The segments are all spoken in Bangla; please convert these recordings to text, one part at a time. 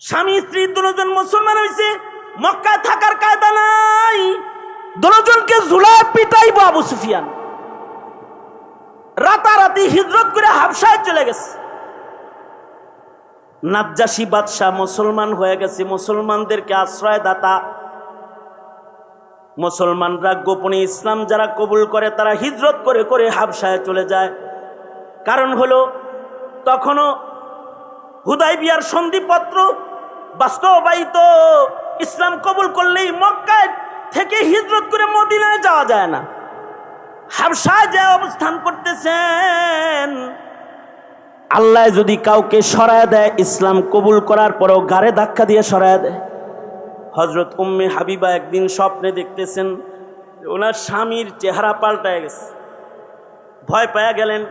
স্বামী স্ত্রী দুজন মুসলমান হয়েছে, মক্কায় থাকার কায়দা নাই, দুজনকে ঝুলায় পিটাইবো আবু সুফিয়ান। রাতারাতি হিজরত করে হাবশায় চলে গেছে। নাজ্জাশী বাদশাহ মুসলমান হয়ে গেছে, মুসলমানদেরকে আশ্রয় দাতা। মুসলমানরা গোপনে ইসলাম যারা কবুল করে তারা হিজরত করে করে হাবশায় চলে যায়। কারণ হলো তখনও হুদাইবিয়ার সন্ধিপত্র বাস্তবায়িত, ইসলাম কবুল করলেই মক্কায় থেকে হিজরত করে মদিনায় যাওয়া যায় না। হাবশায় যে অবস্থান করতেছেন, আল্লাহ যদি কাউকে সরায় দেয় ইসলাম কবুল করার পরেও গাড়ে ধাক্কা দিয়ে সরায় দেয়। হযরত উম্মে হাবিবা একদিন স্বপ্নে দেখতেছেন ওনার স্বামীর চেহারা পাল্টায় গেছে। ভয় পেয়ে গেলেন,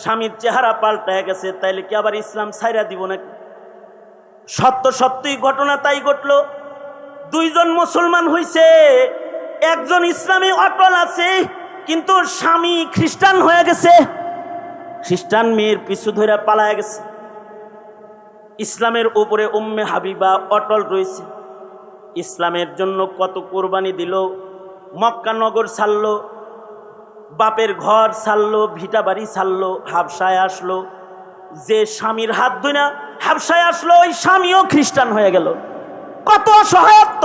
স্বামীর চেহারা পাল্টায় গেছে, তাইলে কি আবার ইসলাম ছাইরা দিব নাকি? সত্যই ঘটনা তাই ঘটল। দুইজন মুসলমান হইছে, একজন ইসলামে অটল আছে, কিন্তু স্বামী খ্রিস্টান হয়ে গেছে, খ্রিস্টান মেয়ের পিছু ধরে পালায় গেছে। ইসলামের উপরে উম্মে হাবিবা অটল রয়েছে। ইসলামের জন্য কত কোরবানি দিল, মক্কা নগর ছাড়লো, বাপের ঘর ছাড়লো, ভিটা বাড়ি ছাড়লো, হাবশায় আসলো। যে স্বামীর হাত ধরে হাবশায় আসলো ওই স্বামীও খ্রিস্টান হয়ে গেল। কত অসহায়ত্ব!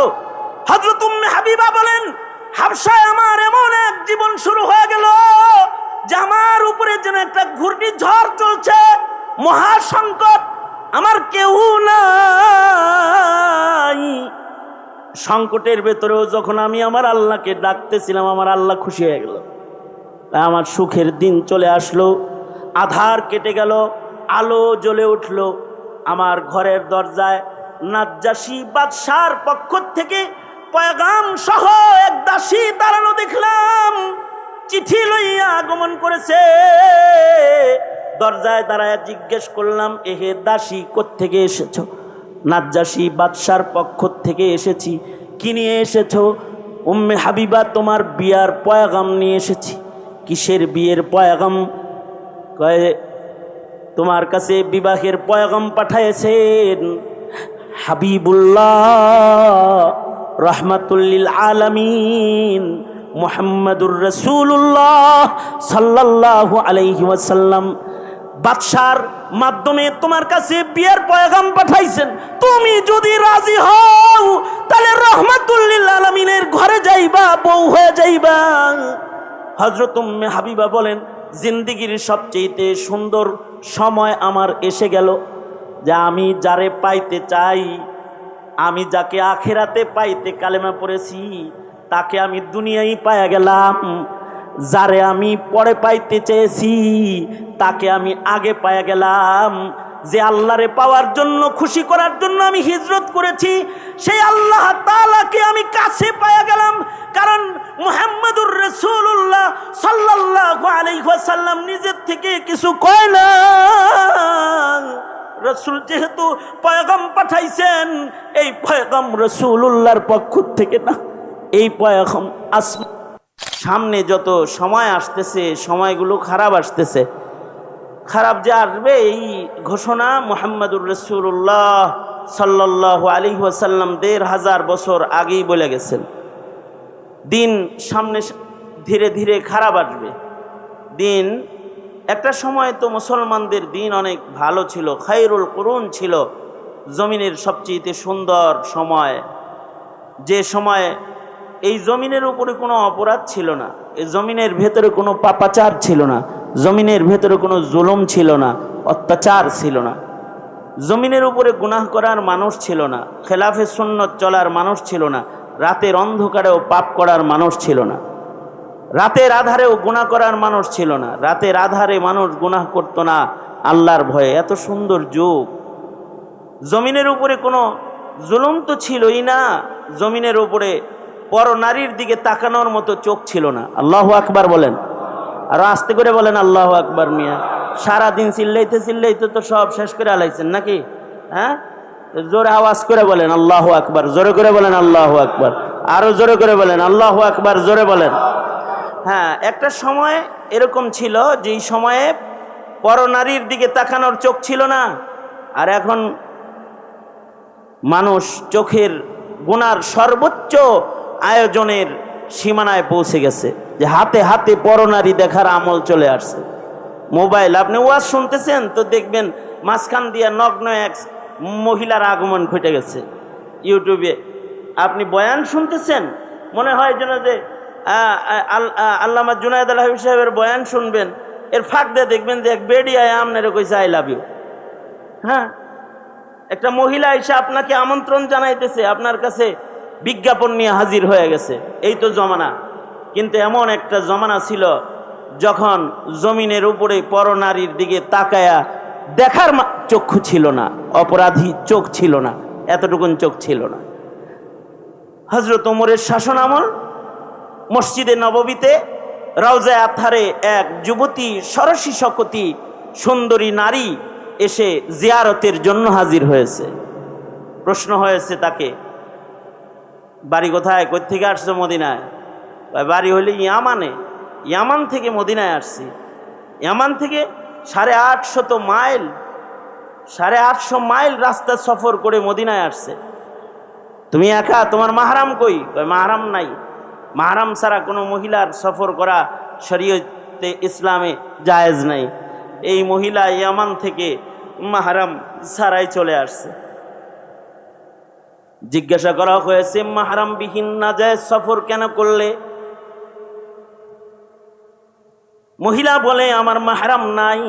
হযরত উম্মে হাবিবা বলেন, হাবশায় আমার এমন এক জীবন শুরু হয়ে গেল যে আমার উপরে যেন একটা ঘূর্ণিঝড় চলছে, মহাসংকট, আমার কেউ নাই। সংকটের ভেতরেও যখন আমি আমার আল্লাহকে ডাকতেছিলাম, আমার আল্লাহ খুশি হয়ে গেল। আমার সুখের দিন চলে আসলো, আধার কেটে গেল, আলো জ্বলে উঠল। আমার ঘরের দরজায় নাজ্জাশী বাদশার পক্ষ থেকে পয়গাম সহ এক দাসী দাঁড়ানো দেখলাম, চিঠি লইয়া আগমন করেছে। দরজায় দাঁড়ায় জিজ্ঞেস করলাম, এহে দাসী কোত্থেকে এসেছো? নাজ্জাশী বাদশার পক্ষ থেকে এসেছি। কি নিয়ে এসেছো? উম্মে হাবিবা তোমার বিয়ার পয়গাম নিয়ে এসেছি। কিসের বিয়ের পয়গাম? কয়ে তোমার কাছে বিবাহের পয়গাম পাঠাইছেন হাবিবুল্লাহ রাহমাতুল আলামিন মুহাম্মাদুর রাসূলুল্লাহ সাল্লাল্লাহু আলাইহি ওয়াসাল্লাম বাদশার মাধ্যমে তোমার কাছে বিয়ের পয়গাম পাঠাইছেন। তুমি যদি রাজি হও তাহলে রাহমাতুল আলামিনের ঘরে যাইবা, বউ হয়ে যাইবা। হযরত উম্মে হাবিবা বলেন, জিন্দেগির সবচেয়ে সুন্দর সময় আমার এসে গেল, যে আমি যারে পাইতে চাই, আমি যাকে আখিরাতে পাইতে কালেমা পড়েছি তাকে আমি দুনিয়ায় পাইয়া গেলাম। যারে আমি পরে পাইতে চেয়েছি তাকে আমি আগে পাইয়া গেলাম। যে আল্লাহরে পাওয়ার জন্য, খুশি করার জন্য আমি হিজরত করেছি, সেই আল্লাহ তাআলাকে আমি কাছে পাইয়া গেলাম। কারণ মুহাম্মাদুর রাসূলুল্লাহ সাল্লাল্লাহু আলাইহি ওয়াসাল্লাম নিজের থেকে কিছু কয় না। রাসূল যেহেতু পয়গাম পাঠাইছেন, এই পয়গাম রাসূলুল্লাহর পক্ষ থেকে না, এই পয়গাম সামনে যত সময় আসতেছে, সময়গুলো খারাপ আসতেছে, খারাপ যে আসবে এই ঘোষণা মুহাম্মাদুর রাসূলুল্লাহ সাল্লাল্লাহু আলাইহি ওয়াসাল্লাম ১৫০০ বছর আগেই বলে গেছেন। দিন সামনে ধীরে ধীরে খারাপ আসবে। দিন একটা সময় তো মুসলমানদের দিন অনেক ভালো ছিল, খায়রুল কুরুন ছিল, জমিনের সবচেয়ে সুন্দর সময়, যে সময় এই জমিনের উপরে কোনো অপরাধ ছিল না, এই জমিনের ভেতরে কোনো পাপাচার ছিল না, জমিনের ভেতরে কোনো জুলুম ছিল না, অত্যাচার ছিল না, জমিনের উপরে গুনাহ করার মানুষ ছিল না, খেলাফে সুন্নত চলার মানুষ ছিল না, রাতের অন্ধকারেও পাপ করার মানুষ ছিল না, রাতের আধারেও গুনাহ করার মানুষ ছিল না, রাতের আধারে মানুষ গুনাহ করত না আল্লাহর ভয়ে। এত সুন্দর যুগ। জমিনের উপরে কোনো জুলুম তো ছিলই না, জমিনের উপরে পর নারীর দিকে তাকানোর মতো চোখ ছিল না। আল্লাহু আকবার বলেন, আর আস্তে করে বলেন আল্লাহু আকবার। মিয়া সারাদিন চিল্লাইতে চিল্লাইতে তো সব শেষ করে আলাইছেন নাকি? হ্যাঁ, জোরে আওয়াজ করে বলেন আল্লাহু আকবার, জোরে করে বলেন আল্লাহু আকবার, আরো জোরে করে বলেন আল্লাহু আকবার, জোরে বলেন। হ্যাঁ, একটা সময় এরকম ছিল যেই সময়ে পর নারীর দিকে তাকানোর চোখ ছিল না। আর এখন মানুষ চোখের গুনার সর্বোচ্চ আয়োজনের সীমানায় পৌঁছে গেছে, যে হাতে হাতে পরনারী দেখার আমল চলে আসছে। মোবাইল, আপনি ওয়াজ শুনতেছেন তো দেখবেন মাঝখান দিয়ে নগ্ন এক মহিলার আগমন ঘটে গেছে ইউটিউবে। আপনি বয়ান শুনতেছেন, মনে হয় যেন যে আল্লামা জুনায়েদ আল হাবিব সাহেবের বয়ান শুনবেন, এর ফাঁক দিয়ে দেখবেন যে এক বেডিয়ায় আমনের কইছে আই লাভ ইউ। হ্যাঁ, একটা মহিলা এসে আপনাকে আমন্ত্রণ জানাইতেছে, আপনার কাছে বিজ্ঞাপন নিয়ে হাজির হয়ে গেছে। এই তো জমানা। কিন্তু এমন একটা জমানা ছিল যখন জমিনের উপরে পরনারীর দিকে তাকায়া দেখার চক্ষু ছিল না, অপরাধী চোখ ছিল না, এতটুকুন চোখ ছিল না। হযরত ওমরের শাসন আমল, মসজিদে নববীতে রওজায়ে আতহারে এক যুবতী সরসী শকতি সুন্দরী নারী এসে জিয়ারতের জন্য হাজির হয়েছে। প্রশ্ন হয়েছে তাকে, বাড়ি কোথায়? কই থেকে আসছো? মদিনায়। বাড়ি হইলে ইয়ামানে। ইয়ামান থেকে মদিনায় আসছি। ইয়ামান থেকে 850 মাইল, 850 মাইল রাস্তা সফর করে মদিনায় আসছে। তুমি একা? তোমার মাহরাম কই? মাহরাম নাই। মাহরাম ছাড়া কোনো মহিলার সফর করা শরীয়তে ইসলামে জায়েজ নাই। এই মহিলা ইয়ামান থেকে মাহরাম ছাড়াই চলে আসছে। জিজ্ঞাসা করা হয়েছে, মাহরাম বিহীন নাজায়েজ সফর কেন করলে? মহিলা বলে, আমার মাহরাম নাই।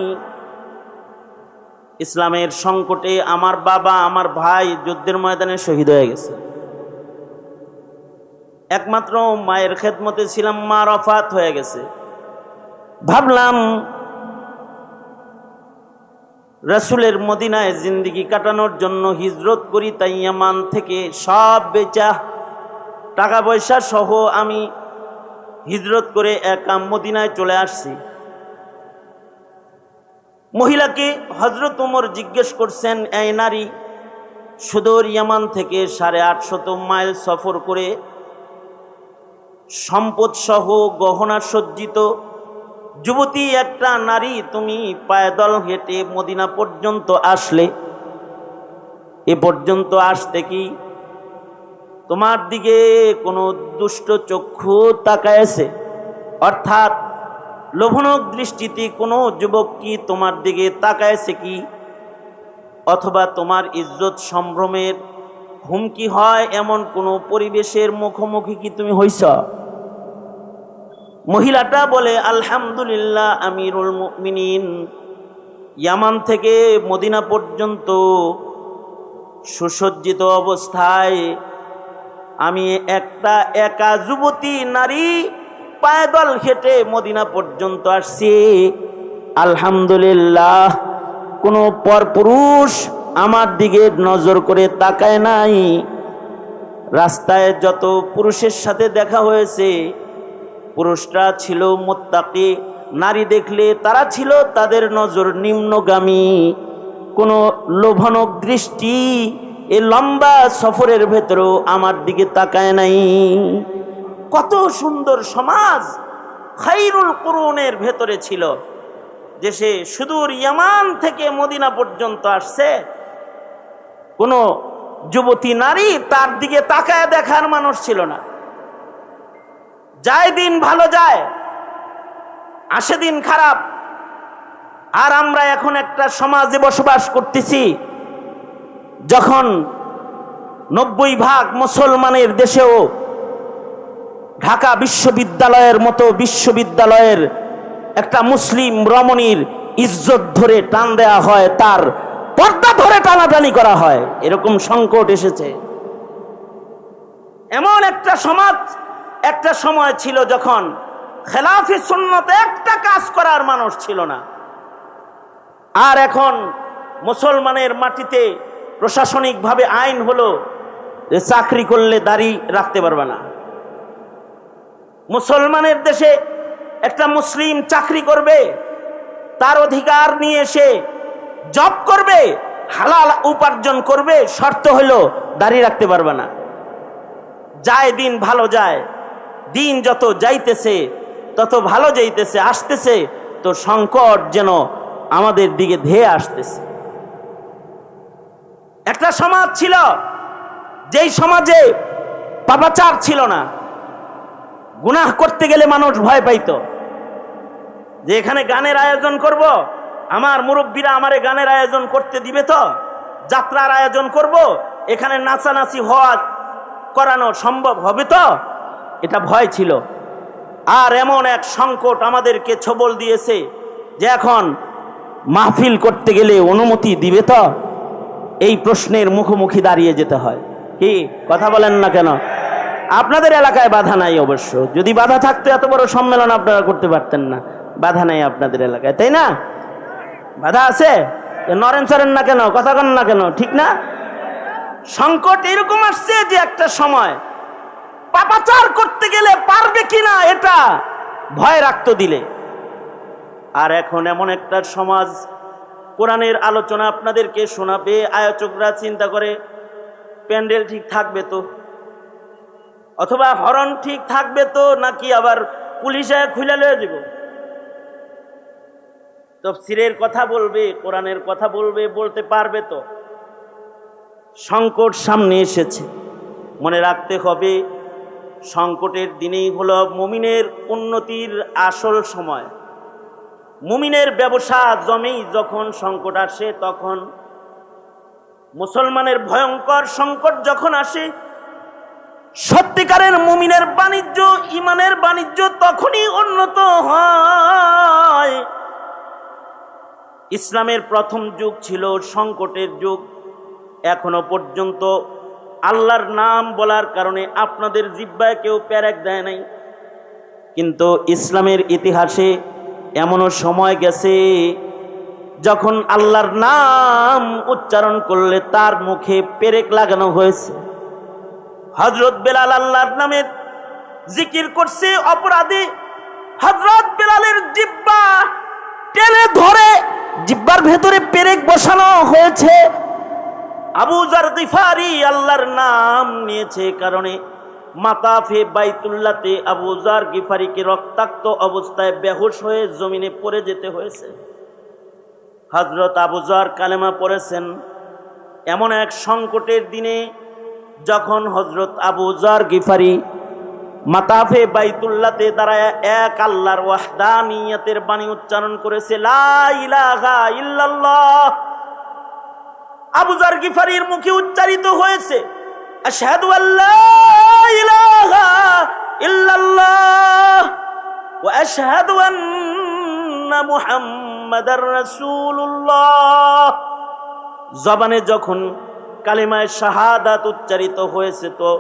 ইসলামের সংকটে আমার বাবা, আমার ভাই যুদ্ধের ময়দানে শহীদ হয়ে গেছে। একমাত্র মায়ের খেদমতে ছিলাম, মা রফাত হয়ে গেছে। ভাবলাম রাসূলের মদিনায় জিন্দেগি কাটানোর জন্য হিজরত করি, তাই ইয়ামান থেকে সব বেচা টাকা পয়সা সহ আমি হিজরত করে একা মদিনায় চলে আসছি। মহিলাকে হযরত ওমর জিজ্ঞেস করছেন, এই নারী সুদূর ইয়ামান থেকে 850 মাইল সফর করে সম্পদ সহ গহনা সজ্জিত যুবতী একটা নারী, তুমি পায়দল হেঁটে মদিনা পর্যন্ত আসলে। এ পর্যন্ত আসতে কি তোমার দিকে কোনো দুষ্ট চক্ষু তাকায়েছে? অর্থাৎ লোভনক দৃষ্টিতে কোনো যুবক কি তোমার দিকে তাকায়েছে কি? অথবা তোমার ইজ্জত সম্ভ্রমের হুমকি হয় এমন কোনো পরিবেশের মুখোমুখি কি তুমি হইছ? মহিলাটা বলে, আলহামদুলিল্লাহ আমিরুল মুমিনিন, ইয়ামান থেকে মদিনা পর্যন্ত সুসজ্জিত অবস্থায় আমি একটা একা যুবতী নারী পায়দল হেঁটে মদিনা পর্যন্ত আসছি। আলহামদুলিল্লাহ, কোনো পরপুরুষ আমার দিকে নজর করে তাকায় নাই। রাস্তায় যত পুরুষের সাথে দেখা হয়েছে, পুরুষরা ছিল মুত্তাকি, নারী দেখলে তারা ছিল তাদের নজর নিম্নগামী। কোনো লোভনক দৃষ্টি এ লম্বা সফরের ভেতরেও আমার দিকে তাকায় নাই। কত সুন্দর সমাজ খায়রুল কুরুনের ভেতরে ছিল, যে সে সুদূর ইয়ামান থেকে মদিনা পর্যন্ত আসছে। কোনো যুবতী নারী তার দিকে তাকায় দেখার মানুষ ছিল না। যায় দিন ভালো যায়, আসে দিন খারাপ। আর আমরা এখন একটা সমাজে বসবাস করতেছি, যখন 90% মুসলমানের দেশেও ঢাকা বিশ্ববিদ্যালয়ের মতো বিশ্ববিদ্যালয়ের একটা মুসলিম রমণীর ইজ্জত ধরে টান দেয়া হয়, তার পর্দা ধরে টানাটানি করা হয়। এরকম সংকট এসেছে। এমন একটা সমাজ, একটা সময় ছিল যখন খেলাফি সুন্নতে একটা কাজ করার মানুষ ছিল না। আর এখন মুসলমানের মাটিতে প্রশাসনিকভাবে আইন হলো যে চাকরি করলে দাড়ি রাখতে পারবে না। মুসলমানের দেশে একটা মুসলিম চাকরি করবে, তার অধিকার নিয়ে এসে জব করবে, হালাল উপার্জন করবে, শর্ত হলো দাড়ি রাখতে পারবে না। যায় দিন ভালো যায়, দিন যত যাইতেছে তত ভালো যাইতেছে, আসতেছে তো সংকট যেন আমাদের দিকে ধেয়ে আসতেছে। একটা সমাজ ছিল যেই সমাজে পাপাচার ছিল না, গুনাহ করতে গেলে মানুষ ভয় পাইতো, যে এখানে গানের আয়োজন করব, আমার মুরব্বীরা আমারে গানের আয়োজন করতে দিবে তো, যাত্রার আয়োজন করব, এখানে নাচানাচি করানো সম্ভব হবে তো, এটা ভয় ছিল। আর এমন এক সংকট আমাদেরকে ছবল দিয়েছে যে এখন মাহফিল করতে গেলে অনুমতি দিবে তো, এই প্রশ্নের মুখোমুখি দাঁড়িয়ে যেতে হয়। কি কথা বলেন না কেন? আপনাদের এলাকায় বাধা নাই অবশ্য, যদি বাধা থাকতো এত বড় সম্মেলন আপনারা করতে পারতেন না। বাধা নাই আপনাদের এলাকায়, তাই না? বাধা আছে, নরেন সরেন না কেন, কথা কন না কেন, ঠিক না? সংকট এরকম আসছে যে একটা সময় পাপাচার করতে গেলে পারবে কিনা এটা ভয় রাখতো দিলে। আর এখন এমন একটা সমাজ, কোরআনের আলোচনা আপনাদেরকে শোনাবে, আয়োজকরা চিন্তা করে প্যান্ডেল ঠিক থাকবে তো, অথবা হরণ ঠিক থাকবে তো, নাকি আবার পুলিশে খুলে লয়ে যাব। তাফসীরের কথা বলবে, কোরআনের কথা বলবে, বলতে পারবে তো। সংকট সামনে এসেছে, মনে রাখতে হবে সংকটের দিনেই হলো মুমিনের উন্নতির আসল সময়। মুমিনের ব্যবসা জমেই যখন সংকট আসে, তখন মুসলমানের ভয়ঙ্কর সংকট যখন আসে, সত্যিকারের মুমিনের বাণিজ্য, ইমানের বাণিজ্য তখনই উন্নত হয়। ইসলামের প্রথম যুগ ছিল সংকটের যুগ। এখনো পর্যন্ত আল্লাহর নাম বলার কারণে আপনাদের জিহ্বায় কেউ পেরেক দেয় নাই, কিন্তু ইসলামের ইতিহাসে এমনও সময় গেছে যখন আল্লাহর নাম উচ্চারণ করলে তার মুখে পেরেক লাগানো হয়েছে। হযরত বেলাল আল্লাহর নামের জিকির করছে অপরাধী, হযরত বেলালের জিহ্বা টেনে ধরে জিহ্বার ভেতরে পেরেক বসানো হয়েছে। আবু যার গিফারি আল্লাহর নাম নিয়েছে কারণে মাতাফে বাইতুল্লাহতে আবু যার গিফারিকে রক্তাক্ত অবস্থায় বেহুশ হয়ে জমিনে পড়ে যেতে হয়েছে। হযরত আবু যার কালেমা পড়েছেন এমন এক সংকটের দিনে, যখন হযরত আবু যার গিফারি মাতাফে বাইতুল্লাহতে দাঁড়ায় এক আল্লাহর ওয়াহদানিয়তের বাণী উচ্চারণ করেছে, লা ইলাহা ইল্লাল্লাহ। আবু যার গিফারির মুখে উচ্চারিত হয়েছে আশহাদু আল্লা ইলাহা ইল্লাল্লাহ ওয়া আশহাদু আন্না মুহাম্মাদার রাসূলুল্লাহ। জবানে যখন কালিমায়ে শাহাদাত উচ্চারিত হয়েছে, তো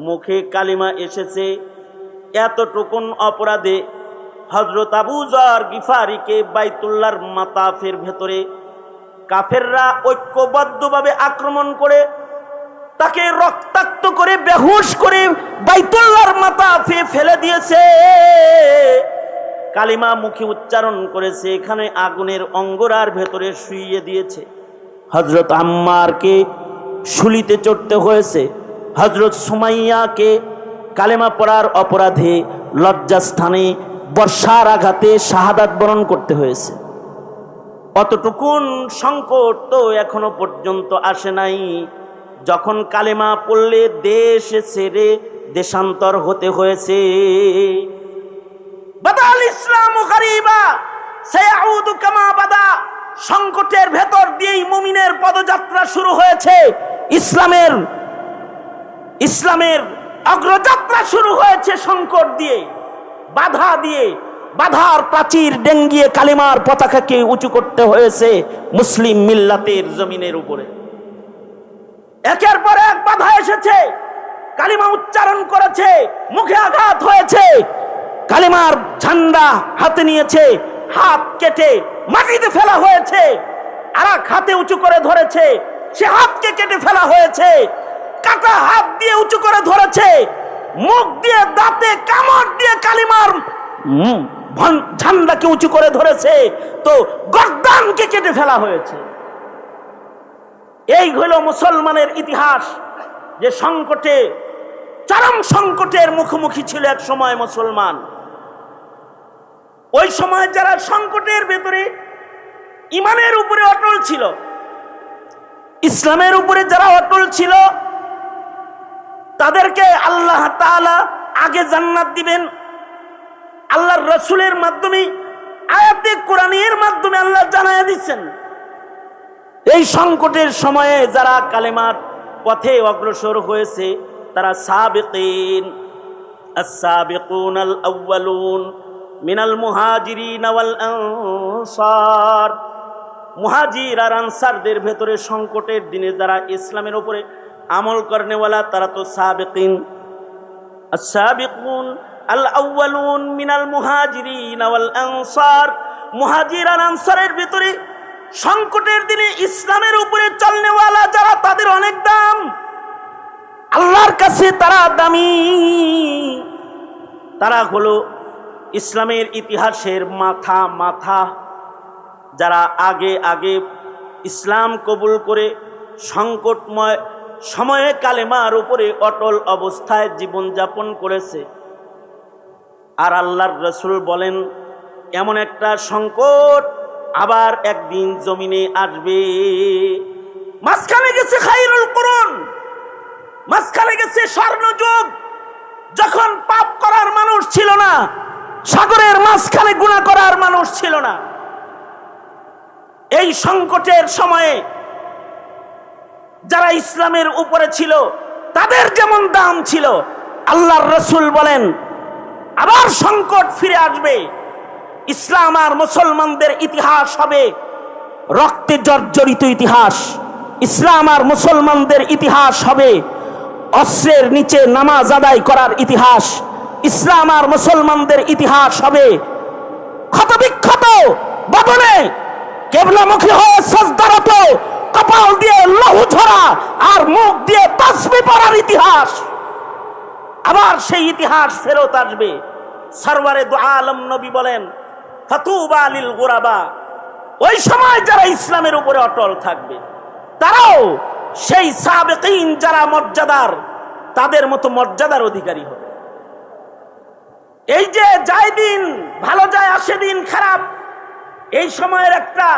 মুখে কালিমা এসেছে, এতটুকুন অপরাধে হযরত আবু যার গিফারিকে বাইতুল্লাহর মাতাফের ভেতরে কাফেররা ঐক্যবদ্ধভাবে আক্রমণ করে তাকে রক্তাক্ত করে বেহুশ করে বাইতুল্লাহর মাতাফে ফেলে দিয়েছে। কালিমা মুখে উচ্চারণ করেছে, এখানে আগুনের অঙ্গরার ভেতরে শুইয়ে দিয়েছে। হযরত আম্মারকে শুলিতে চড়তে হয়েছে। হযরত সুমাইয়াকে কালেমা পড়ার অপরাধে লজ্জাস্থানে বর্ষার আঘাতে শাহাদাত বরণ করতে হয়েছে। অতটুকুন সংকট তো এখনো পর্যন্ত আসে নাই, যখন কালেমা পড়লে দেশ ছেড়ে দেশান্তর হতে হয়েছে। বাদাল ইসলামু গারিবা সায়াউদু কামা বাদা। সংকটের ভেতর দিয়েই মুমিনের পদযাত্রা শুরু হয়েছে। ইসলামের অগ্রযাত্রা শুরু হয়েছে সংকট দিয়ে, বাধা দিয়ে। বাধার প্রাচীর ডেঙ্গিয়ে কালিমার পতাকাকে উঁচু করতে হয়েছে মুসলিম মিল্লাতের জমিনের উপরে। একের পর এক বাধা এসেছে, কালিমা উচ্চারণ করেছে, মুখে আঘাত হয়েছে, কালিমার ঝান্ডা হাতে নিয়েছে, হাত কেটে মাটিতে ফেলা হয়েছে, আর এক হাতে উঁচু করে ধরেছে, সে হাতকে কেটে ফেলা হয়েছে, কাটা হাত দিয়ে উঁচু করে ধরেছে, মুখ দিয়ে দাঁতে কামড় দিয়ে কালিমার ঝান্ডাকে উঁচু করে ধরেছে, তো গর্দানকে কেটে ফেলা হয়েছে। এই হলো মুসলমানের ইতিহাস, যে সংকটে, চরম সংকটের মুখোমুখি ছিল এক সময় মুসলমান। ওই সময় যারা সংকটের ভেতরে ইমানের উপরে অটল ছিল, ইসলামের উপরে যারা অটল ছিল, তাদেরকে আল্লাহ তাআলা আগে জান্নাত দিবেন আল্লাহর রাসূলের মাধ্যমে, আয়াতে কোরআনের মাধ্যমে আল্লাহ জানায়া দিচ্ছেন। এই সংকটের সময়ে যারা কালেমার পথে অগ্রসর হয়েছে তারা সাবিকিন, আস-সাবিকুন আল-আউয়ালুন মিনাল মুহাজিরিন ওয়াল আনসার। মুহাজির আর আনসারদের ভেতরে সংকটের দিনে যারা ইসলামের উপরে আমল করেনেওয়ালা তারা তো সাবিকিন। আস-সাবিকুন আল-আউয়ালুন মিনাল মুহাজিরিন ওয়াল আনসার। মুহাজির আর আনসারের ভিতরে সংকটের দিনে ইসলামের উপরে চলনেওয়ালা যারা তাদের অনেক দাম, আল্লাহর কাছে তারা দামি। তারা হলো ইসলামের ইতিহাসের মাথা, যারা আগে আগে ইসলাম কবুল করে সংকটময় সময়ে কালেমার উপরে অটল অবস্থায় জীবনযাপন করেছে। আর আল্লাহর রাসূল বলেন এমন একটা সংকট আবার একদিন জমিনে আসবে। মাঝখানে গেছে খায়রুল কুরুন, মাঝখানে গেছে স্বর্ণযুগ, যখন পাপ করার মানুষ ছিল না, সাগরের মাঝখানে গুনাহ করার মানুষ ছিল না। এই সংকটের সময়ে যারা ইসলামের উপরে ছিল তাদের যেমন দাম ছিল, আল্লাহর রাসূল বলেন আবার সংকট ফিরে আসবে। ইসলাম আর মুসলমানদের ইতিহাস হবে রক্তে জর্জরিত ইতিহাস। ইসলাম আর মুসলমানদের ইতিহাস হবে অস্ত্রের নিচে নামাজ আদায় করার ইতিহাস। ইসলাম আর মুসলমানদের ইতিহাস হবে ক্ষতবিক্ষত বদনে কিবলামুখী হয়ে সাজদারত, কপাল দিয়ে লহু ঝরা আর মুখ দিয়ে তাসবিহ পড়ার ইতিহাস। আবার সেই ইতিহাস ফেরত আসবে। সরওয়ারে দু আলম নবী বলেন ফাতুবা লিল গুরাবা। ওই সময় যারা ইসলামের উপরে অটল থাকবে তারাও সেই সাবিকিন যারা মর্যাদার, তাদের মতো মর্যাদার অধিকারী হবে। এই যে যায় দিন ভালো যায় আসে দিন খারাপ, এই সময়ের একটা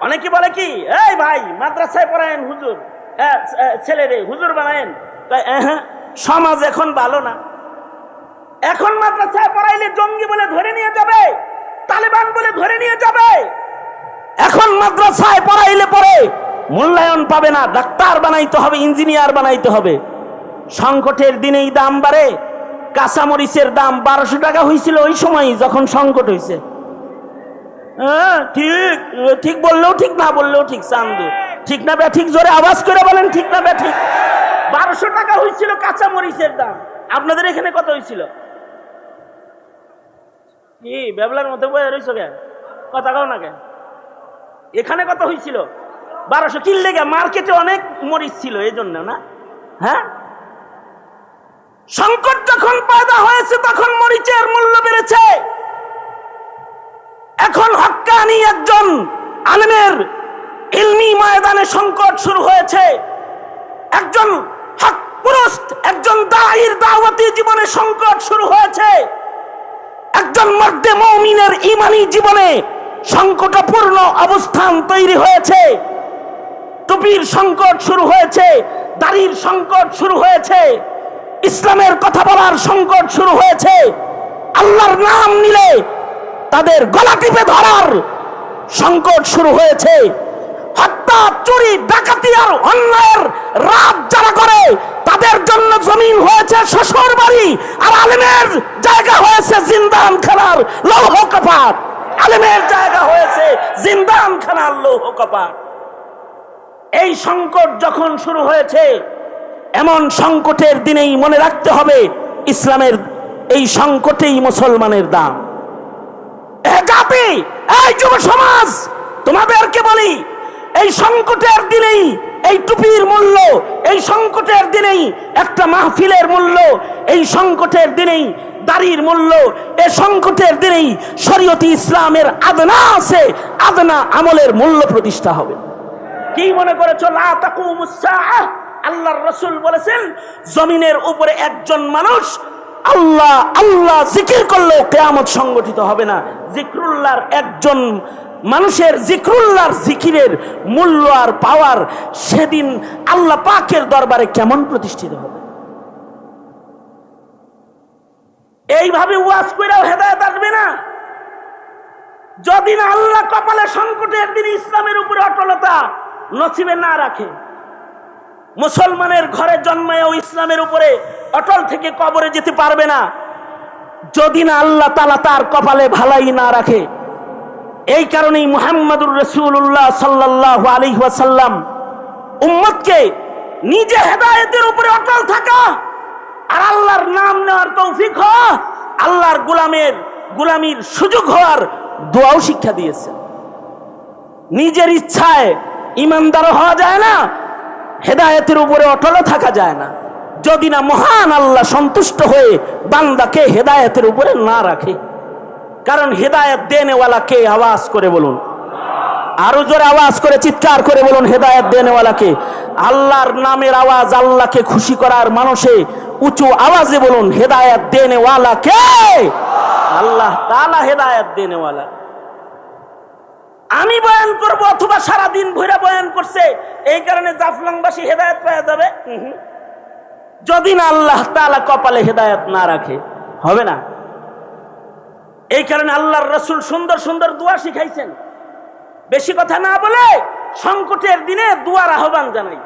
অনেকে বলে কি এই ভাই মাদ্রাসায় পড়ায়েন হুজুর, ছেলেরে হুজুর বানায়েন। সমাজ এখন ভালো না, এখন মাদ্রাসায় পড়াইলে জঙ্গি বলে ধরে নিয়ে যাবে, তালেবান বলে ধরে নিয়ে যাবে। এখন মাদ্রাসায় পড়াইলে পরে মূল্যায়ন পাবে না, ডাক্তার বানাইতে হবে, ইঞ্জিনিয়ার বানাইতে হবে। সংকটের দিনেই দাম বাড়ে। কাঁচামরিচের দাম 1200 টাকা হয়েছিল ওই সময় যখন সংকট হয়েছে। ঠিক ঠিক বললেও ঠিক, না বললেও ঠিক। চান্দু ঠিক না বে ঠিক? জোরে আওয়াজ করে বলেন ঠিক না বে ঠিক? 1200 টাকা হয়েছিল কাঁচামরিচের দাম। আপনাদের এখানে কত হয়েছিল? কি বেবলার মধ্যে বয়ে রয়েছ কেন? কথা কাও না কেন? এখানে কত হয়েছিল? 1200। কিনলে গে মার্কেটে অনেক মরিচ ছিল এই জন্য না? হ্যাঁ, সংকট যখন পয়দা হয়েছে তখন মরিচের মূল্য বেড়েছে। এখন হক্কানি একজন আলেমের ইলমি ময়দানে সংকট শুরু হয়েছে। একজন হক পুরুষ, একজন দাঈর দাওয়াতি জীবনে সংকট শুরু হয়েছে। একজন মর্দে মুমিনের ঈমানি জীবনে সংকটপূর্ণ অবস্থান তৈরি হয়েছে। টুপির সংকট শুরু হয়েছে, দাড়ির সংকট শুরু হয়েছে, ইসলামের কথা বলার সংকট শুরু হয়েছে। আল্লাহর নাম নিলে তাদের গলা টিপে ধরার সংকট শুরু হয়েছে। হত্যা, চুরি, ডাকাতি আর অন্যায়ের রাত যারা করে তাদের জন্য জমিন হয়েছে শ্বশুর বাড়ি, আর আলেমের জায়গা হয়েছে জিন্দান খানার লৌহ কপাট। আলেমের জায়গা হয়েছে জিন্দান খানার লৌহ কপাট। এই সংকট যখন শুরু হয়েছে, এমন সংকটের দিনেই মনে রাখতে হবে ইসলামের এই সংকটেই মুসলমানের দাম। জাতি, এই যুব সমাজ, তোমাদেরকে বলি এই সংকটের দিনেই এই টুপির মূল্য, এই সংকটের দিনেই একটা মাহফিলের মূল্য, এই সংকটের দিনেই দাড়ির মূল্য, এই সংকটের দিনেই শরীয়তে ইসলামের আদনা আছে, আদনা আমলের মূল্য প্রতিষ্ঠা হবে। কি মনে করেছো লা তাকুমুস সাআহ? আল্লাহর রাসূল বলেছেন জমিনের উপরে একজন মানুষ আল্লাহ আল্লাহ জিকির করলেও কিয়ামত সংগঠিত হবে না। জিকরুল্লাহর একজন মানুষের জিকরুল্লাহর জিকিরের মূল্য আর পাওয়ার সেদিন আল্লাহ পাকের দরবারে কেমন প্রতিষ্ঠিত হবে? এইভাবে ওয়াজ কইরাও হেদায়েত আসবে না। যদি না আল্লাহ কপালে সংকটের দিন ইসলামের উপরে অটলতা নসিবে না রাখে, মুসলমানের ঘরে জন্মায়ও ইসলামের উপরে অটল থেকে কবরে যেতে পারবে না, যদি না আল্লাহ তাআলা তার কপালে ভালাই না রাখে। এই কারণেই মুহাম্মদুর রাসূলুল্লাহ সাল্লাল্লাহু আলাইহি ওয়াসাল্লাম উম্মতকে নিজে হেদায়েতের উপরে অটল থাকা আর আল্লাহর নাম নেওয়ার তৌফিক হওয়া, আল্লাহর গোলামির সুযোগ হওয়ার দোয়াও শিক্ষা দিয়েছেন। নিজের ইচ্ছায় ইমানদার হওয়া যায় না, হেদায়েতের উপরে অটল থাকা যায় না, যদি না মহান আল্লাহ সন্তুষ্ট হয়ে বান্দাকে হেদায়েতের উপরে না রাখে। কারণ হেদায়েত দেনেওয়ালা কে? আওয়াজ করে বলুন, আরো জোরে আওয়াজ করে চিৎকার করে বলুন, হেদায়েত দেনেওয়ালা কে? আল্লাহর নামের আওয়াজ আল্লাহকে খুশি করার মানুষে উঁচু আওয়াজে বলুন, হেদায়েত দেনেওয়ালা কে? আল্লাহ তাআলা হেদায়েত দেনেওয়ালা। আমি বয়ান করব অথবা সারা দিন ভৈরা বয়ান করছে, এই কারণে জাফলংবাসী হেদায়েত পাওয়া যাবে? যদি না আল্লাহ তাআলা কপালে হেদায়েত না রাখে, হবে না। এই কারণে আল্লাহর রাসূল সুন্দর সুন্দর দোয়া শিখাইছেন। বেশি কথা না বলে সংকটের দিনে দোয়ার আহ্বান জানাই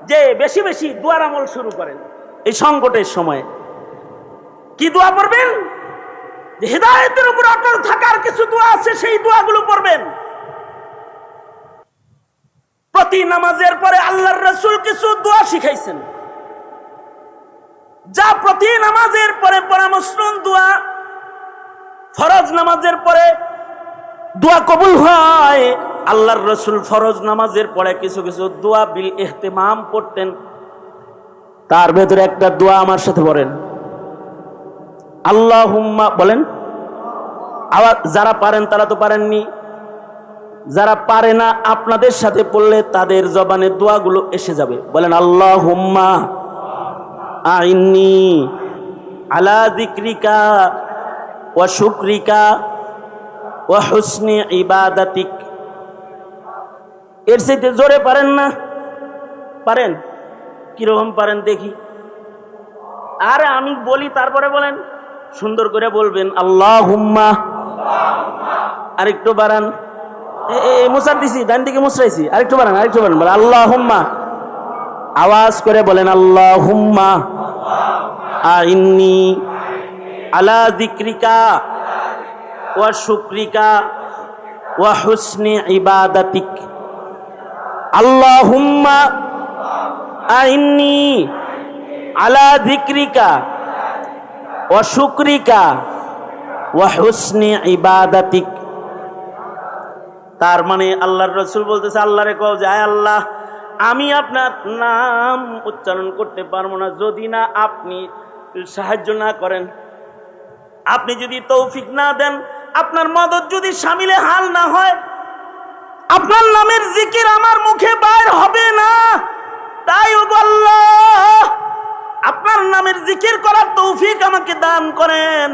যে বেশি বেশি দোয়ার আমল শুরু করেন। এই সংকটের সময়ে কি দোয়া পড়বেন? যে হেদায়েতের উপর অটল থাকার কিছু দোয়া আছে, সেই দোয়াগুলো পড়বেন। প্রতি নামাজের পরে আল্লাহর রাসূল কিছু দোয়া শিখাইছেন, যা প্রতি নামাজের পরে পড়া মসনুন দোয়া। ফরজ নামাজের পরে দোয়া কবুল হয়। আল্লাহর রাসূল ফরজ নামাজের পরে কিছু কিছু দোয়া বিল ইহতিমাম পড়তেন। তার ভেতরে একটা দোয়া আমার সাথে পড়েন, আল্লাহুম্মা বলেন। আবার যারা পারেন তারা তো পারেননি, যারা পারে না আপনাদের সাথে পড়লে তাদের জবানে দোয়াগুলো এসে যাবে। বলেন আল্লাহুম্মা আইন্নি আলা যিকরিকা ওয়া শুকরিকা ওয়া হুসনি ইবাদাতিক। এর চাইতে জোরে পারেন না? পারেন? কিরকম পারেন দেখি। আরে আমি বলি তারপরে বলেন, সুন্দর করে বলবেন আল্লাহুম্মা। আরেকটু বাড়ান, মুসার দিছি, ডান দিকে মুসরাইছি, আরেকটু বাড়ান, আরেকটু বাড়ান, বলেন আল্লাহুম্মা। আওয়াজ করে বলেন আল্লাহুম্মা আইন্নি আলা যিকরিকা ওয়া শুকরিকা ওয়া হুসনি ইবাদাতিক। আল্লাহুম্মা আইন্নি আলা যিকরিকা ওয়া শুকরিকা ওয়া হুসনি ইবাদাতিক। তার মানে আল্লাহর রাসূল বলতেছে, আল্লাহরে কও যে আয় আল্লাহ, আমি আপনার নাম উচ্চারণ করতে পারবো না যদি না আপনি সাহায্য না করেন, আপনি যদি তৌফিক না দেন, আপনার মদদ যদি শামিলে হাল না হয়, আপনার নামের জিকির আমার মুখে বাইর হবে না। তাই ওগো আল্লাহ, আপনার নামের জিকির করার তৌফিক আমাকে দান করেন।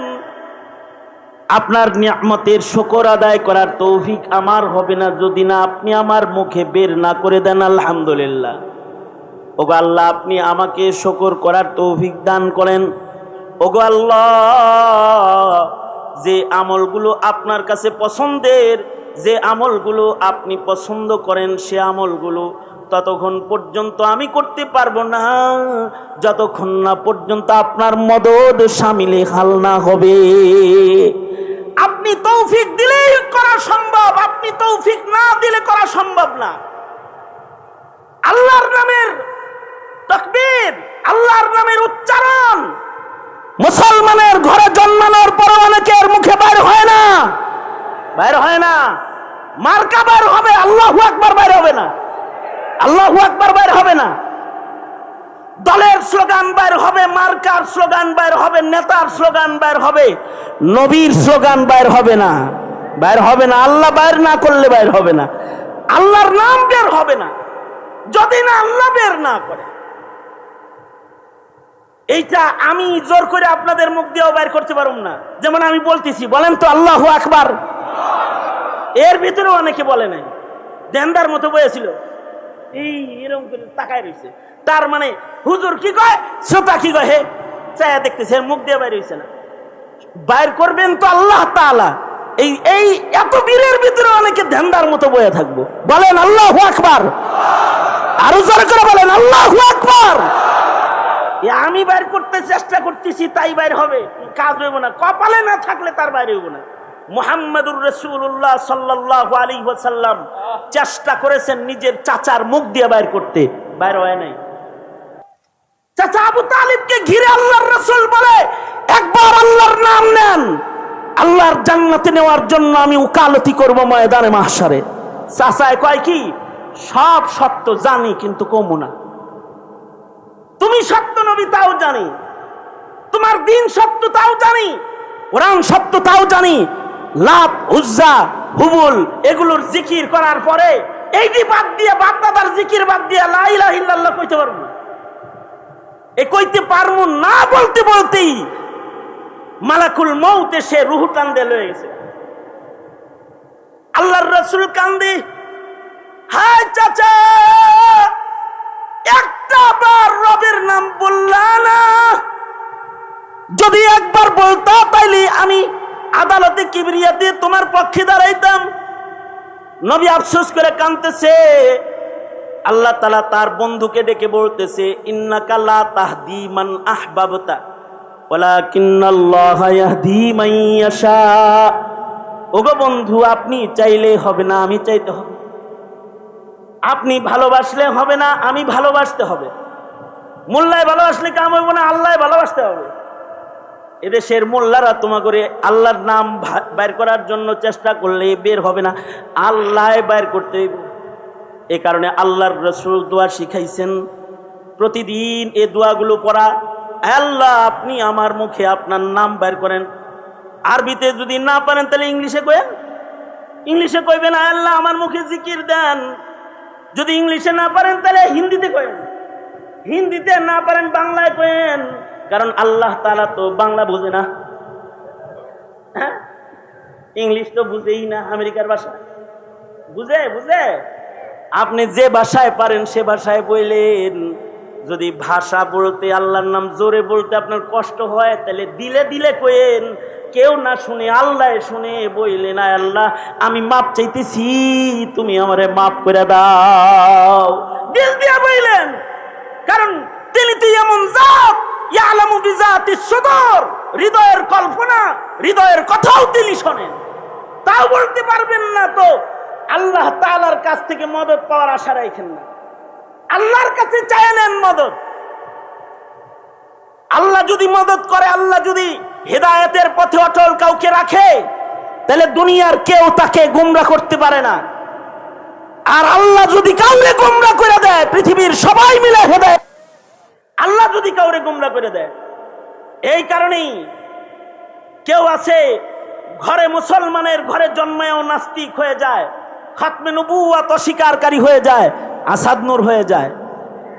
আপনার নিয়ামতের শুকর আদায় করার তৌফিক আমার হবে না যদি না আপনি আমার মুখে বের না করে দেন আলহামদুলিল্লাহ। ওগো আল্লাহ, আপনি আমাকে শুকর করার তৌফিক দান করেন। ওগো আল্লাহ, যে আমলগুলো আপনার কাছে পছন্দের, যে আমলগুলো আপনি পছন্দ করেন, সে আমলগুলো ততক্ষণ পর্যন্ত আমি করতে পারবো না যতক্ষণ না পর্যন্ত আপনার মদদ শামিলে হাল না হবে। আপনি তৌফিক দিলেই করা সম্ভব, আপনি তৌফিক না দিলে করা সম্ভব না। আল্লাহর নামের তাকবীর, আল্লাহর নামের উচ্চারণ মুসলমানের ঘরে জন্মানোর পর অনেকের মুখে বাইর হয় না, বাইর হয় না। মার্কা বাইর হবে, আল্লাহু আকবার বাইর হবে না, আল্লাহু আকবার বাইর হবে না। দলের স্লোগান বাইর হবে, মার্কার স্লোগান বাইর হবে, নেতার স্লোগান বাইর হবে, নবীর স্লোগান বাইর হবে না, বাইর হবে না। আল্লাহ বাইর না করলে বাইর হবে না, আল্লাহর নাম বের হবে না যদি না আল্লাহ বের না করে। এইটা আমি জোর করে আপনাদের মুখ দিয়েও বাইর করতে পারব না। যেমন আমি বলতেছি, বলেন তো আল্লাহু আকবার। এর ভিতরে অনেকে বলে নাই, দেনদার মতো বলেছিল, এই এরকম করে তাকায় রয়েছে। তার মানে হুজুর কি কয়, শ্রোতা কি কয়, হে চায়া দেখতেছে, মুখ দিয়ে বাইর হইছে না। বাইর করবেন তো আল্লাহ তাআলা। এই এই এত বীরের ভিতরে অনেকে ধ্যানদার মতো বয়ে থাকবো। বলেন আল্লাহু আকবার, আরো জোরে করে বলেন আল্লাহু আকবার। আমি বাইর করতে চেষ্টা করতেছি তাই বাইর হবে, কাজ হইব না। কপালে না থাকলে তার বাইরে হইব না। মুহাম্মাদুর রাসূলুল্লাহ সাল্লাল্লাহু আলাইহি ওয়াসাল্লাম চেষ্টা করেছেন নিজের চাচার মুখ দিয়ে বাইর করতে, বাইর হয় নাই। চাচা আবু তালিবকে ঘিরে আল্লাহর রাসূল বলে, একবার আল্লাহর নাম নেন, আল্লাহর জান্নাতে নেওয়ার জন্য আমি উকালতি করব ময়দানে মাহশারে। চাচায় কয় কি, সব সত্য জানি কিন্তু কমু না। তুমি সত্য নবী তাও জানি, তোমার দিন সত্য তাও জানি, কোরআন সত্য তাও জানি, লাত উজ্জা হুবুল এগুলোর জিকির করার পরে এইটি বাদ দিয়ে, বাপদাদার জিকির বাদ দিয়ে লা ইলাহা ইল্লাল্লাহ কইতে পারবো না। এ কইতে পারবো না বলতে বলতেই মালাকুল মউত এসে রূহ টান দিয়ে লয়ে গেছে। আল্লাহর রাসূল কান্দে, হায় চাচা একটা বার রবের নাম বললা না, যদি একবার বলতা তাইলে আমি আদালতে কিবরিয়াতে তোমার পক্ষে দাঁড়াইতাম। নবী আফসোস করে কাঁদতেছে। আল্লাহ তাআলা তার বন্ধুকে ডেকে বলতেছে, ইন্নাকা লা তাহদি মান আহবাবতা ওয়ালাকিন্নাল্লাহা ইয়াহদি মান ইয়াশা। ওগো বন্ধু, আপনি চাইলে হবে না, আমি চাইতে হবে। আপনি ভালোবাসলে হবে না, আমি ভালোবাসতে হবে। মোল্লায় ভালোবাসলে কাম হইব না, আল্লাহ ভালোবাসতে হবে। এদেশের মোল্লারা তোমা করে আল্লাহর নাম বাইর করার জন্য চেষ্টা করলে বের হবে না, আল্লাহ বাইর করতে হইব। এ কারণে আল্লাহর রাসূল দোয়া শিখাইছেন, প্রতিদিন এই দোয়াগুলো পড়া। আল্লাহ আপনি আমার মুখে আপনার নাম বাইর করেন। আরবিতে যদি না পারেন তাহলে ইংলিশে কয়েন, ইংলিশে কইবেন আল্লাহ আমার মুখে জিকির দেন। যদি ইংলিশে না পারেন তাহলে হিন্দিতে কয়েন, হিন্দিতে না পারেন বাংলায় কয়েন, কারণ আল্লাহ তাআলা তো বাংলা বুঝে না, হ্যাঁ ইংলিশ তো বুঝেই না। আমেরিকার ভাষা বুঝে বুঝে আপনি যে ভাষায় পারেন সে ভাষায় বললেন। যদি ভাষা বলতে আল্লাহর নাম জোরে বলতে আপনার কষ্ট হয় তাহলে দিলে দিলে কয়েন, কেউ না শুনে আল্লাহ শুনে বললেন আল্লাহ আমি মাপ চাইতেছি, তুমি আমারে মাপ করে দাও। দিল দিয়া বললেন, কারণ তিনি তো এমন জাত ইয়ালামু বিজাতিস সুদূর, হৃদয়ের কল্পনা হৃদয়ের কথাও তিনি শোনেন। তাও বলতে পারবেন না তো আল্লাহ তাআলার কাছ থেকে মদদ পাওয়ার আশা রাখেন না, আল্লাহর কাছে চায় নেন মদদ। আল্লাহ যদি মদদ করে, আল্লাহ যদি হেদায়েতের পথে অটল কাউকে রাখে, তাহলে দুনিয়ার কেউ তাকে গোমরা করতে পারে না। আর আল্লাহ যদি কাউরে গোমরা করে দেয়, পৃথিবীর সবাই মিলে হেদায়েত, আল্লাহ যদি কাউরে গোমরা করে দেয়। এই কারণেই কেউ আছে ঘরে, মুসলমানের ঘরে জন্মেও নাস্তিক হয়ে যায়, খাতমে নবুওয়াত অস্বীকারী হয়ে যায়, আসাদ নূর হয়ে যায়,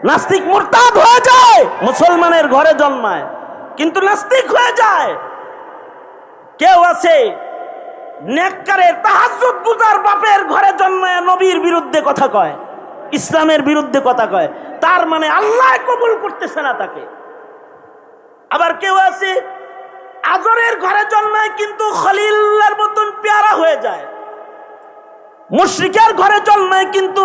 নাস্তিক মুরতাদ হয়ে যায়। মুসলমানের ঘরে জন্মায় কিন্তু নাস্তিক হয়ে যায়। কেউ আছে নেককারের তাহাজ্জুদ গুজার বাপের ঘরে জন্মায় নবীর বিরুদ্ধে কথা কয়, ইসলামের বিরুদ্ধে কথা কয়, তার মানে আল্লাহ কবুল করতেছে না তাকে। আবার কেউ আছে আজরের ঘরে জন্মায় কিন্তু খলিলের মতন পেয়ারা হয়ে যায়, মুশরিকের ঘরে জন্মায় কিন্তু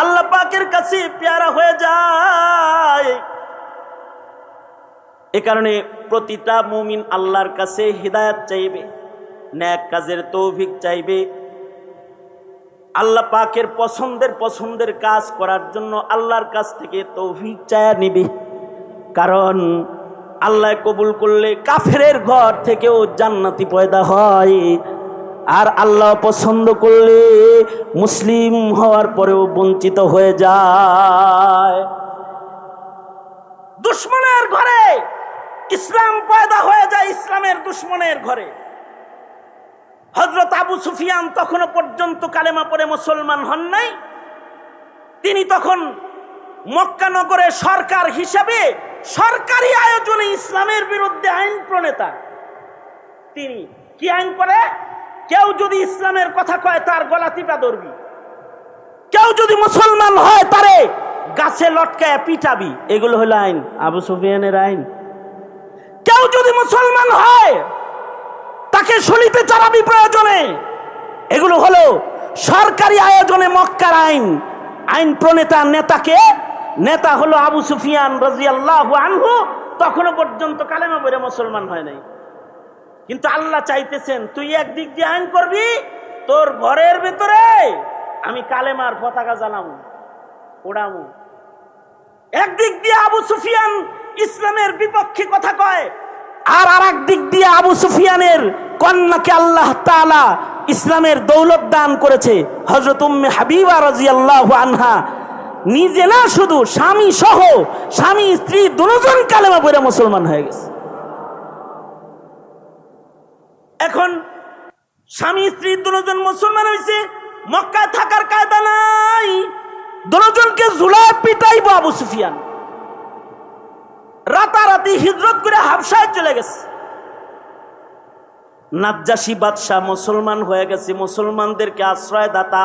আল্লাহ পাকের কাছে পেয়ারা হয়ে যায়। এ কারণে প্রতিটা মুমিন আল্লাহর কাছে হিদায়াত চাইবে, নেক কাজের তৌফিক চাইবে, আল্লাহ পাকের পছন্দের কাজ করার জন্য আল্লাহর কাছ থেকে তৌফিক চায়া নিবে। কারণ আল্লাহ কবুল করলে কাফেরের ঘর থেকেও জান্নাতি পয়দা হয়, আর আল্লাহ পছন্দ করলে মুসলিম হওয়ার পরেও বঞ্চিত হয়ে যায়। দুশ্মনের ঘরে ইসলাম পয়দা হয়ে যায়, ইসলামের দুশ্মনের ঘরে। হযরত আবু সুফিয়ান তখনও পর্যন্ত কালেমা পড়ে মুসলমান হন নাই। তিনি তখন মক্কা নগরে সরকার হিসাবে সরকারি আয়োজনে ইসলামের বিরুদ্ধে আইন প্রণেতা। তিনি কি আইন করে? কেউ যদি ইসলামের কথা কয় তার গলা টিপা ধরবি, কেউ যদি মুসলমান হয় তারে গাছে লটকায় পিটাবি। এগুলো হলো আইন, আবু সুফিয়ানের আইন। কেউ যদি মুসলমান হয় তাকে শরীফে চালাবি প্রয়োজনে। এগুলো হলো সরকারি আয়োজনে মক্কার আইন। আইন প্রণেতা নেতাকে, নেতা হলো আবু সুফিয়ান রাদিয়াল্লাহু আনহু, তখনও পর্যন্ত কালেমা পড়ে মুসলমান হয় নাই। কিন্তু আল্লাহ চাইতেছেন তুই একদিক দিয়ে আইন করবি, তোর ঘরের ভিতরে আমি কালেমার পতাকা জ্বালামু, ওড়ামু। একদিক দিয়ে আবু সুফিয়ান ইসলামের বিপক্ষে কথা কয়, আর আরেক দিক দিয়ে আবু সুফিয়ানের কন্যাকে আল্লাহ তাআলা ইসলামের দৌলত দান করেছে। হযরত উম্মে হাবিবা রাদিয়াল্লাহু আনহা নিজে না, শুধু স্বামী সহ স্বামী স্ত্রী দুজন কালেমা পড়ে মুসলমান হয়ে গেছে। এখন স্বামী স্ত্রী দুজন মুসলমান হয়েছে, মক্কায় থাকার কায়দা নাই, দুজনকে ঝুলায় পিটাইবো আবু সুফিয়ান। রাতারাতি হিজরত করে হাবশায় চলে গেছে। নাজ্জাশী বাদশাহ মুসলমান হয়ে গেছে, মুসলমানদেরকে আশ্রয় দাতা।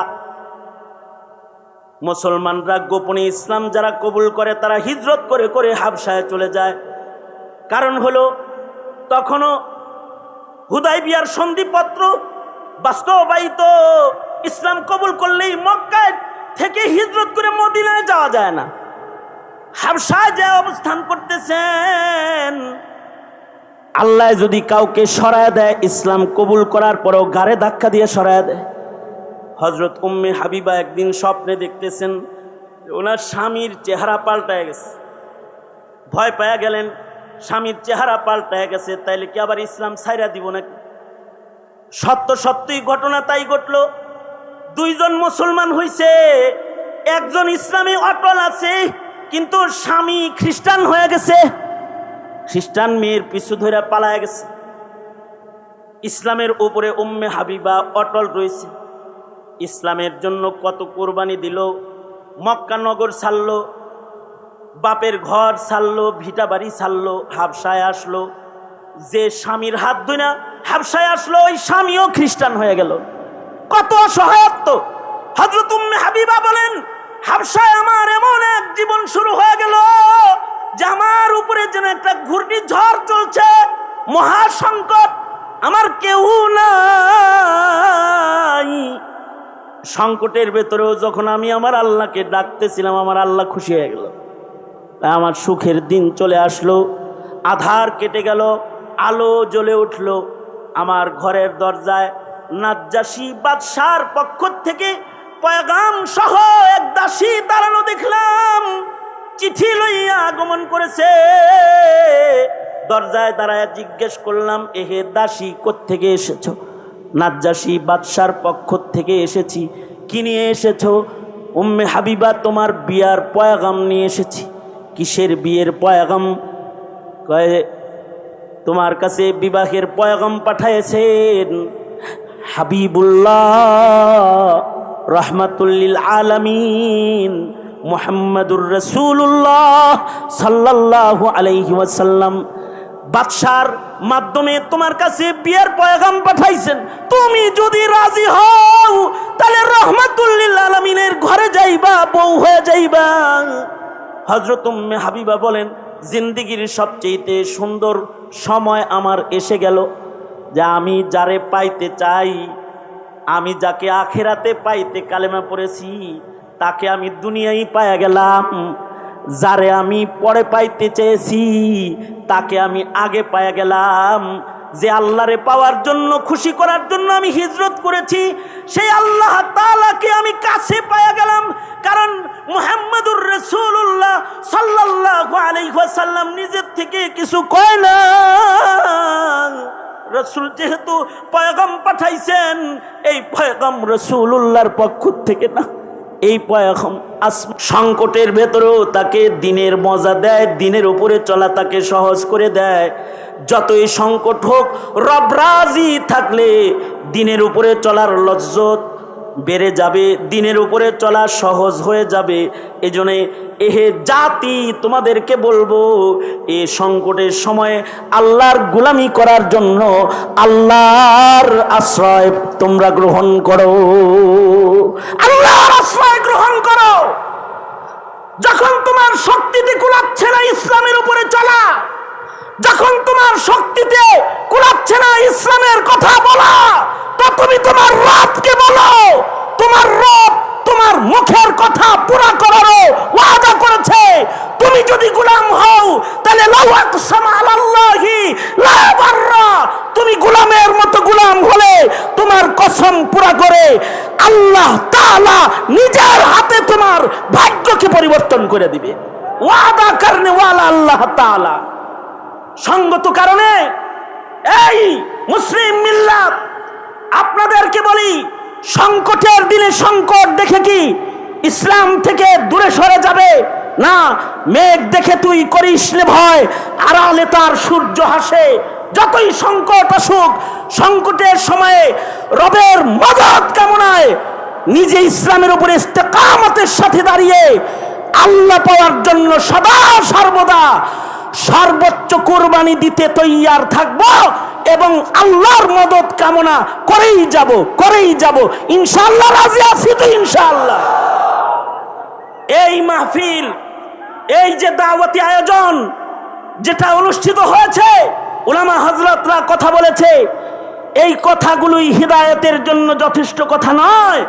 মুসলমানরা গোপনে ইসলাম যারা কবুল করে তারা হিজরত করে করে হাবশায় চলে যায়। কারণ হলো তখনও হুদাইবিয়ার সন্ধিপত্র বাস্তবায়িত, ইসলাম কবুল করলেই মক্কায় থেকে হিজরত করে মদিনায় যাওয়া যায় না। হাবশায় যে অবস্থান করতেছেন, আল্লাহ যদি কাউকে সরায় দেয় ইসলাম কবুল করার পরেও গাড়ে ধাক্কা দিয়ে সরায় দেয়। হযরত উম্মে হাবিবা একদিন স্বপ্নে দেখতেছেন ওনার স্বামীর চেহারা পাল্টায় গেছে। ভয় পেয়ে গেলেন, স্বামীর চেহারা পাল্টায় গেছে, তাইলে কি আবার ইসলাম ছাইরা দিব নাকি? সত্যই ঘটনা তাই ঘটল। দুইজন মুসলমান হইছে, একজন ইসলামে অটল আছে, কিন্তু স্বামী খ্রিস্টান হয়ে গেছে, খ্রিস্টান মেয়ের পিছু ধরে পালায় গেছে। ইসলামের উপরে উম্মে হাবিবা অটল রয়েছে। ইসলামের জন্য কত কোরবানি দিল, মক্কা নগর ছাড়লো, বাপের ঘর ছাড়লো, ভিটা বাড়ি ছাড়লো, হাবশায় আসলো। যে স্বামীর হাত ধরে হাবশায় আসলো, ওই স্বামীও খ্রিস্টান হয়ে গেল। কত অসহায়ত্ব! হযরত উম্মে হাবিবা বলেন, হাবশায় আমার এমন এক জীবন শুরু হয়ে গেল যে আমার উপরে যেন একটা ঘূর্ণিঝড় চলছে, মহা সংকট, আমার কেউ নাই। সংকটের ভেতরেও যখন আমি আমার আল্লাহকে ডাকতেছিলাম, আমার আল্লাহ খুশি হয়ে গেল। আমার সুখের দিন চলে আসলো, আধার কেটে গেল, আলো জ্বলে উঠল। আমার ঘরের দরজায় নাজ্জাশী বাদশার পক্ষ থেকে পয়গাম সহ এক দাসী দাঁড়ানো দেখলাম, চিঠি লইয়া আগমন করেছে। দরজায় দাঁড়ায় জিজ্ঞেস করলাম, এহে দাসী কোত্থেকে এসেছো? নাজ্জাশী বাদশার পক্ষ থেকে এসেছি। কি নিয়ে এসেছো? উম্মে হাবিবা তোমার বিয়ার পয়গাম নিয়ে এসেছি। কিসের বিয়ের পয়গাম? কয়ে তোমার কাছে বিবাহের পয়গাম পাঠাইছেন হাবিবুল্লাহ রহমাতুল্লিল আলামিন মুহাম্মাদুর রাসূলুল্লাহ সাল্লাল্লাহু আলাইহি ওয়াসাল্লাম বাদশার মাধ্যমে তোমার কাছে বিয়ের পয়গাম পাঠাইছেন। তুমি যদি রাজি হও তাহলে রহমাতুল্লিল আলামিনের ঘরে যাইবা, বউ হয়ে যাইবা। হযরত উম্মে হাবিবা বলেন, জিন্দেগির সবচেয়ে সুন্দর সময় আমার এসে গেল, যে আমি যারে পাইতে চাই, আমি যাকে আখিরাতে পাইতে কালেমা পড়েছি, তাকে আমি দুনিয়ায় পাইয়া গেলাম। যারে আমি পরে পাইতে চেয়েছি তাকে আমি আগে পাইয়া গেলাম। যে আল্লাহরে পাওয়ার জন্য, খুশি করার জন্য আমি হিজরত করেছি, সেই আল্লাহ তাআলাকে আমি কাছে পাইয়া গেলাম। কারণ মুহাম্মাদুর রাসূলুল্লাহ সাল্লাল্লাহু আলাইহি ওয়াসাল্লাম নিজের থেকে কিছু কয় না। রাসূল যেহেতু পয়গাম পাঠাইছেন, এই পয়গাম রাসূলুল্লাহর পক্ষ থেকে না, এই পয়গাম সংকটের ভেতরেও তাকে দিনের মজা দেয়, দিনের উপরে চলা তাকে সহজ করে দেয়। যতই সংকট হোক, রব রাজি থাকলে দিনের উপরে চলার লজ্জত বেড়ে যাবে, দিনের উপরে চলা সহজ হয়ে যাবে। এজন্য এহে জাতি তোমাদেরকে বলবো, এ সংকটের সময়ে আল্লাহর গোলামি করার জন্য আল্লাহর আশ্রয় তোমরা গ্রহণ করো, আল্লাহর আশ্রয় গ্রহণ করো। যখন তোমার শক্তিতে কুলাচ্ছে না ইসলামের উপরে চলা, যখন তোমার শক্তিতে কুলাচ্ছে যাচ্ছে না ইসলামের কথা বলা, তো তুমি তোমার রবকে বলো। তোমার রব তোমার মুখের কথা পুরা করারও ওয়াদা করেছে। তুমি যদি গোলাম হও তাহলে লাউ আকসামা আলাল্লাহি লা বাররা, তুমি গোলামের মতো গোলাম হলে তোমার কসম পুরা করে আল্লাহ তাআলা নিজের হাতে তোমার ভাগ্যকে পরিবর্তন করে দিবে। ওয়াদা করনে ওয়ালা আল্লাহ তাআলা। সঙ্গত কারণে এই মুসলিম মিল্লাত আপনাদেরকে বলি, সংকটের দিনে সংকট দেখে কি ইসলাম থেকে দূরে সরে যাবে না। মেঘ দেখে তুই করিস নে ভয়, আড়ালে তার সূর্য হাসে। যতই সংকট আসুক, সংকটের সময়ে রবের মদদ কামনায় নিজে ইসলামের উপরে ইস্তেকামতের সাথে দাঁড়িয়ে আল্লাহ পাওয়ার জন্য সদা সর্বদা সর্বোচ্চ কুরবানি দিতে তৈয়ার থাকবো এবং আল্লাহর মদদ কামনা করেই যাব ইনশাআল্লাহ। রাজি আছি তো ইনশাআল্লাহ। এই মাহফিল, এই যে দাওয়াতি আয়োজন যেটা অনুষ্ঠিত হয়েছে, উলামা হযরতরা কথা বলেছে, এই কথাগুলোই হিদায়াতের জন্য যথেষ্ট কথা নয়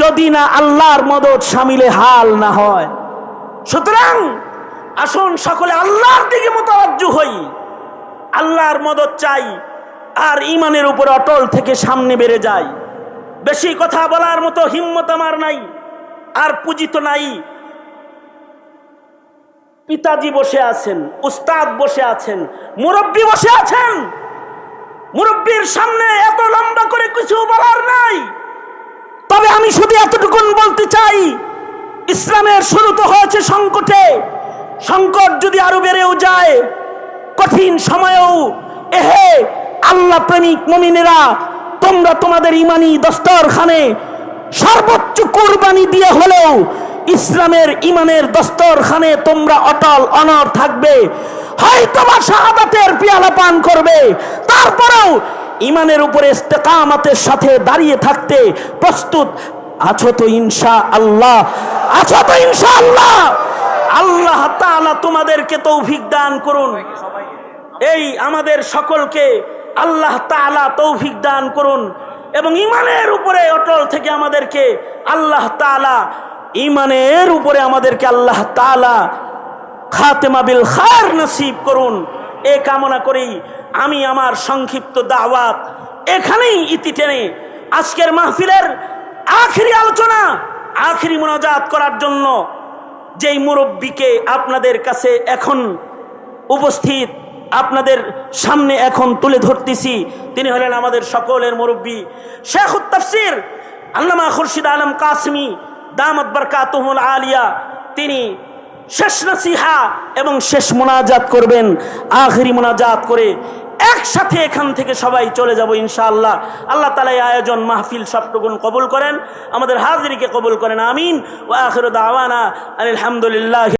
যদি না আল্লাহর মদদ শামিলে হাল না হয়। সুতরাং আসুন সকলে আল্লাহর দিকে মুতাওয়াজ্জু হই, আল্লাহর মদদ চাই আর ঈমানের উপর অটল থেকে সামনে বেড়ে যাই। বেশি কথা বলার মতো হিম্মত আমার নাই, আর পুঁজি তো নাই। পিতাজি বসে আছেন, উস্তাদ বসে আছেন, মুরব্বী বসে আছেন। মুরব্বীর সামনে এত লম্বা করে কিছু বলার নাই। তবে আমি শুধু এতটুকুন বলতে চাই, ইসলামের শুরু তো হয়েছে সংকটে। সংকট যদি আরো বেড়েও যায়, কঠিন সময়েও এহে আল্লাহ প্রেমিক মুমিনেরা, তোমরা তোমাদের ইমানি দস্তরখানে সর্বোচ্চ কুরবানি দিয়ে হলেও ইসলামের ইমানের দস্তরখানে তোমরা অটল অনড় থাকবে। হয়তো বা শাহাদাতের পেয়ালা পান করবে, তারপরেও ইমানের উপরে ইস্তেকামতের সাথে দাঁড়িয়ে থাকতে প্রস্তুত আছো তো ইনশাআল্লাহ? আছো তো ইনশাআল্লাহ? আল্লাহ তাআলা তোমাদেরকে তৌফিক দান করুন। এই আমাদের সকলকে আল্লাহ তাআলা তৌফিক দান করুন এবং ইমানের উপরে অটল থেকে আমাদেরকে আল্লাহ তাআলা আল্লাহ তাআলা খাতেমা বিল খায়র নসিব করুন। এ কামনা করি আমি আমার সংক্ষিপ্ত দাওয়াত এখানেই ইতি টেনে আজকের মাহফিলের আখিরি আলোচনা, আখিরি মুনাজাত করার জন্য যেই মুরব্বীকে আপনাদের কাছে এখন উপস্থিত, আপনাদের সামনে এখন তুলে ধরতেছি, তিনি হলেন আমাদের সকলের মুরব্বী শেখুত তাফসীর আল্লামা খুরশিদ আলম কাসেমী দামাত বরকাতুহুল আলিয়া। তিনি শেষ নসিহা এবং শেষ মুনাজাত করবেন। আখিরি মুনাজাত করে একসাথে এখান থেকে সবাই চলে যাব ইনশাআল্লাহ। আল্লাহ তাআলা এই আয়োজন মাহফিল সবটুকুন কবুল করেন, আমাদের হাজিরিকে কবুল করেন। আমিন। ওয়া আখিরু দাওয়ানা আলহামদুলিল্লাহ।